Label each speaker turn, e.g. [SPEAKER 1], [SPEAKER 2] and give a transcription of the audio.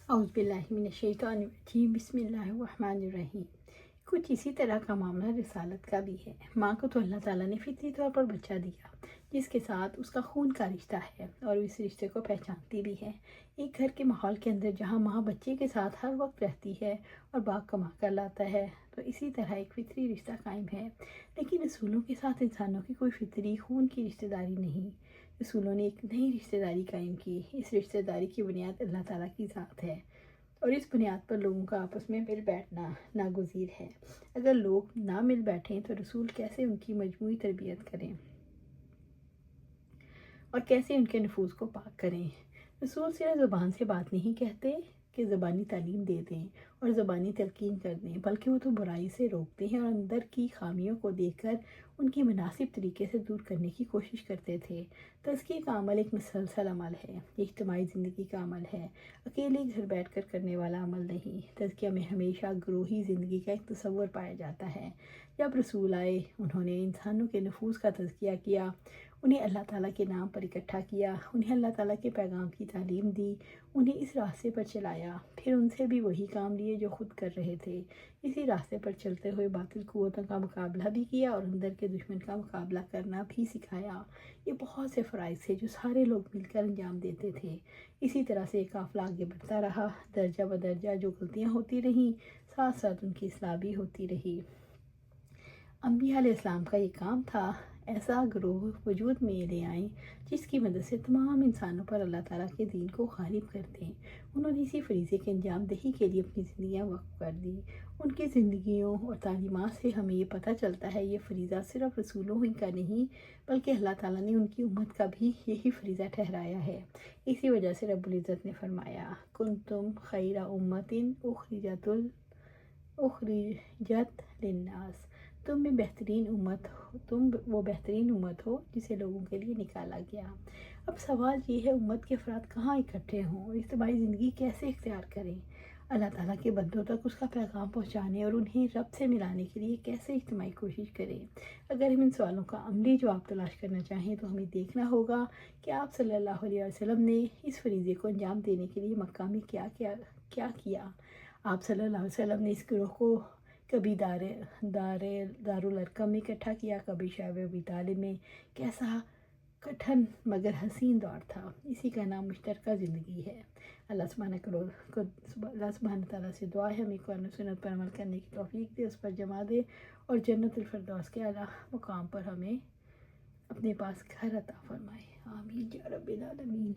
[SPEAKER 1] اعوذ باللہ من الشیطان الرجیم، بسم اللہ الرحمن الرحیم۔ کچھ اسی طرح کا معاملہ رسالت کا بھی ہے۔ ماں کو تو اللہ تعالیٰ نے فطری طور پر بچہ دیا جس کے ساتھ اس کا خون کا رشتہ ہے اور اس رشتے کو پہچانتی بھی ہے۔ ایک گھر کے ماحول کے اندر جہاں ماں بچے کے ساتھ ہر وقت رہتی ہے اور باپ کما کر لاتا ہے، تو اسی طرح ایک فطری رشتہ قائم ہے۔ لیکن رسولوں کے ساتھ انسانوں کی کوئی فطری خون کی رشتہ داری نہیں۔ رسولوں نے ایک نئی رشتہ داری قائم کی۔ اس رشتہ داری کی بنیاد اللہ تعالیٰ کی ذات ہے اور اس بنیاد پر لوگوں کا آپس میں مل بیٹھنا ناگزیر ہے۔ اگر لوگ نہ مل بیٹھیں تو رسول کیسے ان کی مجموعی تربیت کریں اور کیسے ان کے نفوذ کو پاک کریں؟ رسول صرف زبان سے بات نہیں کہتے کہ زبانی تعلیم دے دیں اور زبانی تلقین کر دیں، بلکہ وہ تو برائی سے روکتے ہیں اور اندر کی خامیوں کو دیکھ کر ان کی مناسب طریقے سے دور کرنے کی کوشش کرتے تھے۔ تزکیے کا عمل ایک مسلسل عمل ہے، یہ اجتماعی زندگی کا عمل ہے، اکیلے گھر بیٹھ کر کرنے والا عمل نہیں۔ تزکیہ میں ہمیشہ گروہی زندگی کا ایک تصور پایا جاتا ہے۔ جب رسول آئے، انہوں نے انسانوں کے نفوس کا تزکیہ کیا، انہیں اللہ تعالیٰ کے نام پر اکٹھا کیا، انہیں اللہ تعالیٰ کے پیغام کی تعلیم دی، انہیں اس راستے پر چلایا، پھر ان سے بھی وہی کام لیے جو خود کر رہے تھے۔ اسی راستے پر چلتے ہوئے باطل قوتوں کا مقابلہ بھی کیا اور اندر کے دشمن کا مقابلہ کرنا بھی سکھایا۔ یہ بہت سے فرائض تھے جو سارے لوگ مل کر انجام دیتے تھے۔ اسی طرح سے قافلہ آگے بڑھتا رہا، درجہ بدرجہ جو غلطیاں ہوتی رہیں، ساتھ ساتھ ان کی اصلاح بھی ہوتی رہی۔ انبیاء علیہ السلام کا یہ کام تھا، ایسا گروہ وجود میں لے آئیں جس کی مدد سے تمام انسانوں پر اللہ تعالیٰ کے دین کو غالب کر دیں۔ انہوں نے اسی فریضے کے انجام دہی کے لیے اپنی زندگیاں وقف کر دیں۔ ان کی زندگیوں اور تعلیمات سے ہمیں یہ پتہ چلتا ہے، یہ فریضہ صرف رسولوں ہی کا نہیں بلکہ اللہ تعالیٰ نے ان کی امت کا بھی یہی فریضہ ٹھہرایا ہے۔ اسی وجہ سے رب العزت نے فرمایا، کنتم خیر امۃ اخرجت للناس، تم میں بہترین امت ہو، تم وہ بہترین امت ہو جسے لوگوں کے لیے نکالا گیا۔ اب سوال یہ ہے، امت کے افراد کہاں اکٹھے ہوں اور اجتماعی زندگی کیسے اختیار کریں؟ اللہ تعالیٰ کے بندوں تک اس کا پیغام پہنچانے اور انہیں رب سے ملانے کے لیے کیسے اجتماعی کوشش کریں؟ اگر ہم ان سوالوں کا عملی جواب تلاش کرنا چاہیں تو ہمیں دیکھنا ہوگا کہ آپ صلی اللہ علیہ وسلم نے اس فریضے کو انجام دینے کے لیے مکہ میں کیا کیا۔ آپ صلی اللہ علیہ وسلم نے اس گروہ کو کبھی دارالارقم میں اکٹھا کیا، کبھی شعب ابی طالب میں۔ کیسا کٹھن مگر حسین دور تھا، اسی کا نام مشترکہ زندگی ہے۔ اللہ سبحانہ تعالیٰ سے دعا ہے ہمیں قرآن و سنت پر عمل کرنے کی توفیق دے، اس پر جمع دے اور جنت الفردوس کے اعلیٰ مقام پر ہمیں اپنے پاس گھر عطا فرمائے۔ آمین یا رب العالمین۔